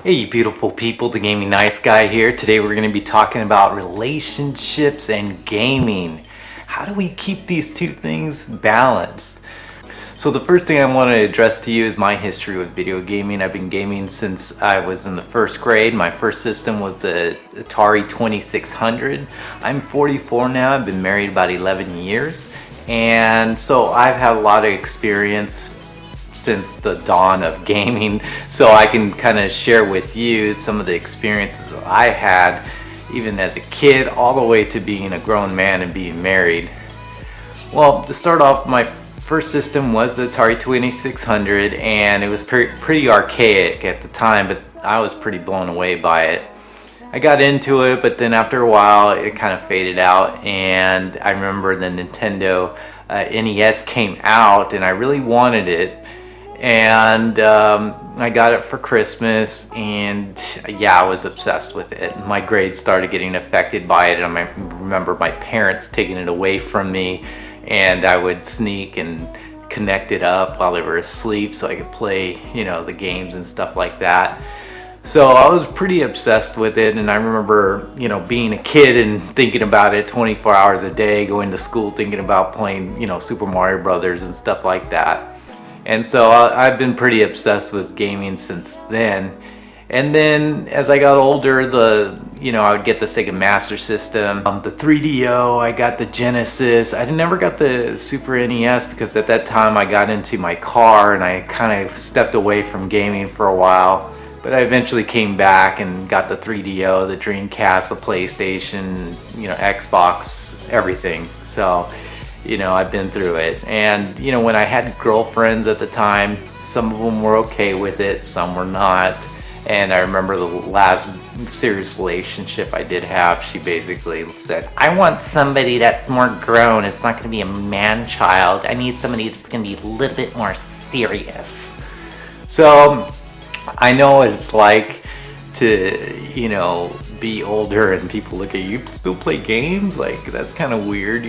Hey, you beautiful people, the Gaming Nice Guy here. Today we're going to be talking about relationships and gaming. How do we keep these two things balanced? So the first thing I want to address to you is my history with video gaming. I've been gaming since I was in the first grade. My first system was the Atari 2600. I'm 44 now. I've been married about 11 years. And so I've had a lot of experience since the dawn of gaming, so I can kind of share with you some of the experiences that I had even as a kid all the way to being a grown man and being married. Well, to start off, my first system was the Atari 2600, and it was pretty archaic at the time, but I was pretty blown away by it. I got into it, but then after a while it kind of faded out, and I remember the Nintendo NES came out and I really wanted it. And I got it for Christmas, and yeah, I was obsessed with it. My grades started getting affected by it, and I remember my parents taking it away from me, and I would sneak and connect it up while they were asleep so I could play, the games and stuff like that. So I was pretty obsessed with it, and I remember, being a kid and thinking about it 24 hours a day, going to school thinking about playing, Super Mario Brothers and stuff like that. And so I've been pretty obsessed with gaming since then. And then as I got older, I would get the Sega Master System, the 3DO, I got the Genesis. I never got the Super NES because at that time I got into my car and I kind of stepped away from gaming for a while. But I eventually came back and got the 3DO, the Dreamcast, the PlayStation, Xbox, everything. So I've been through it. And, when I had girlfriends at the time, some of them were okay with it, some were not. And I remember the last serious relationship I did have, she basically said, I want somebody that's more grown. It's not going to be a man-child. I need somebody that's going to be a little bit more serious. So I know what it's like to, be older and people look at you, still play games? Like, that's kind of weird,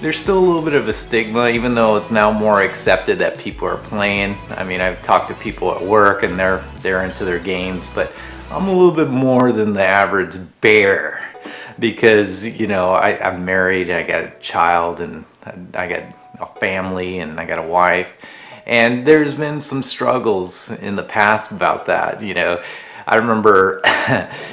There's still a little bit of a stigma, even though it's now more accepted that people are playing. I mean, I've talked to people at work and they're into their games, but I'm a little bit more than the average bear because, I'm married, I got a child, and I got a family, and I got a wife. And there's been some struggles in the past about that, I remember,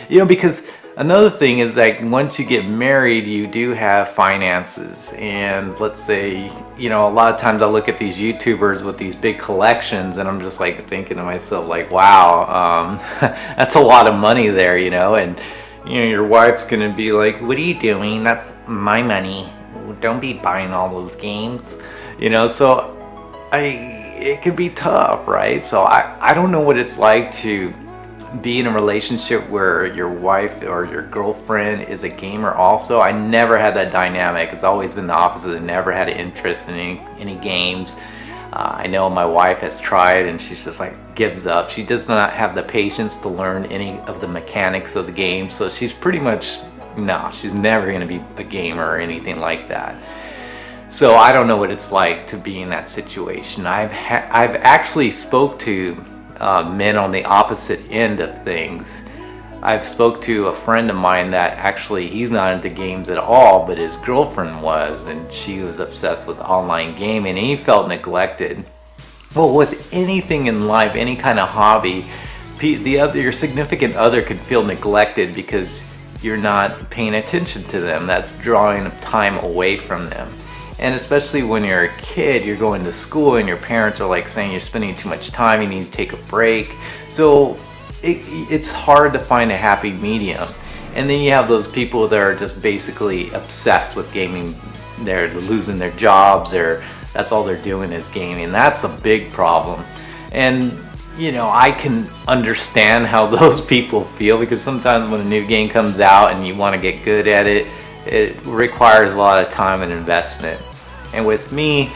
because another thing is like once you get married, you do have finances. And let's say, a lot of times I look at these YouTubers with these big collections and I'm just like thinking to myself like, wow, that's a lot of money there, and, your wife's going to be like, what are you doing? That's my money. Don't be buying all those games, so it can be tough, right? So I don't know what it's like to be in a relationship where your wife or your girlfriend is a gamer also. I never had that dynamic. It's always been the opposite. I never had an interest in any games. I know my wife has tried and she's just like gives up. She does not have the patience to learn any of the mechanics of the game. So she's pretty much, no, she's never going to be a gamer or anything like that. So I don't know what it's like to be in that situation. I've actually spoke to men on the opposite end of things. I've spoke to a friend of mine that actually he's not into games at all, but his girlfriend was, and she was obsessed with online gaming, and he felt neglected. Well, with anything in life, any kind of hobby, your significant other could feel neglected because you're not paying attention to them. That's drawing time away from them. And especially when you're a kid, you're going to school and your parents are like saying you're spending too much time, you need to take a break. So it's hard to find a happy medium. And then you have those people that are just basically obsessed with gaming. They're losing their jobs, that's all they're doing is gaming. That's a big problem. And I can understand how those people feel because sometimes when a new game comes out and you want to get good at it, it requires a lot of time and investment. And with me,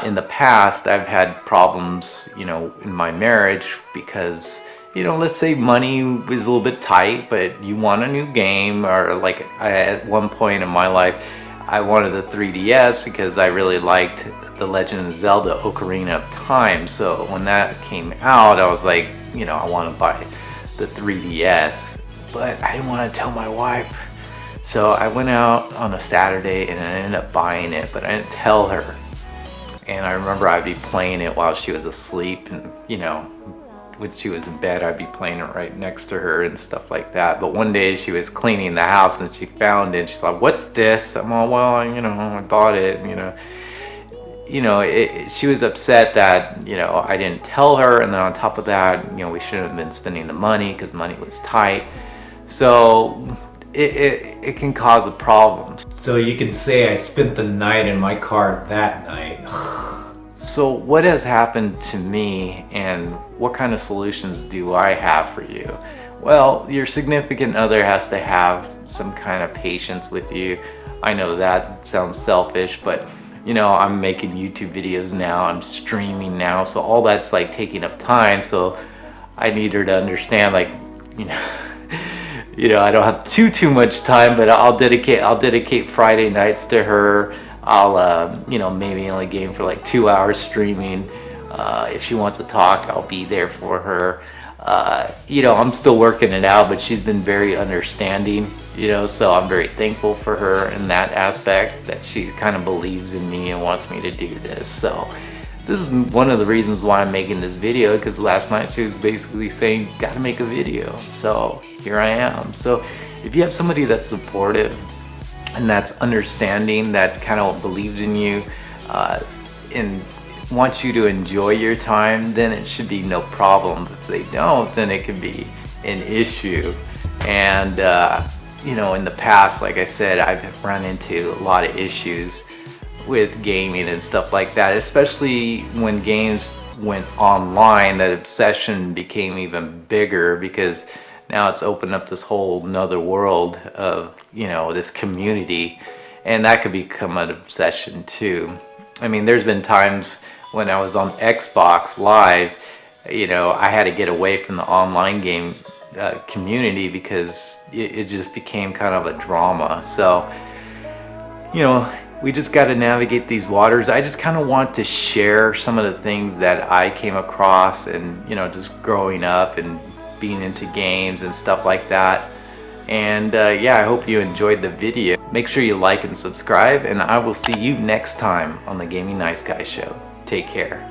in the past, I've had problems, in my marriage because, let's say money was a little bit tight, but you want a new game, or like at one point in my life, I wanted a 3DS because I really liked The Legend of Zelda: Ocarina of Time. So when that came out, I was like, I want to buy the 3DS, but I didn't want to tell my wife. So I went out on a Saturday and I ended up buying it, but I didn't tell her. And I remember I'd be playing it while she was asleep, and you know, when she was in bed, I'd be playing it right next to her and stuff like that. But one day she was cleaning the house and she found it. She's like, "What's this?" I'm all, "Well, you know, I bought it." She was upset that, you know, I didn't tell her, and then on top of that, you know, we shouldn't have been spending the money because money was tight. So it can cause a problem. So you can say I spent the night in my car that night. So what has happened to me, and what kind of solutions do I have for you? Well, your significant other has to have some kind of patience with you. I know that sounds selfish, but you know, I'm making YouTube videos now, I'm streaming now, so all that's like taking up time. So I need her to understand, like, you know, I don't have too much time, but I'll dedicate Friday nights to her. I'll maybe only game for like 2 hours streaming. If she wants to talk, I'll be there for her. I'm still working it out, but she's been very understanding, so I'm very thankful for her in that aspect, that she kind of believes in me and wants me to do this. So this is one of the reasons why I'm making this video, because last night she was basically saying, gotta make a video. So here I am. So if you have somebody that's supportive and that's understanding, that kind of believes in you, and wants you to enjoy your time, then it should be no problem. If they don't, then it can be an issue. And in the past, like I said, I've run into a lot of issues with gaming and stuff like that, especially when games went online. That obsession became even bigger, because now it's opened up this whole nother world of this community, and that could become an obsession too. I mean, there's been times when I was on Xbox Live, I had to get away from the online game community, because it just became kind of a drama. So we just got to navigate these waters. I just kind of want to share some of the things that I came across, and just growing up and being into games and stuff like that. And I hope you enjoyed the video. Make sure you like and subscribe, and I will see you next time on the Gaming Nice Guy Show. Take care.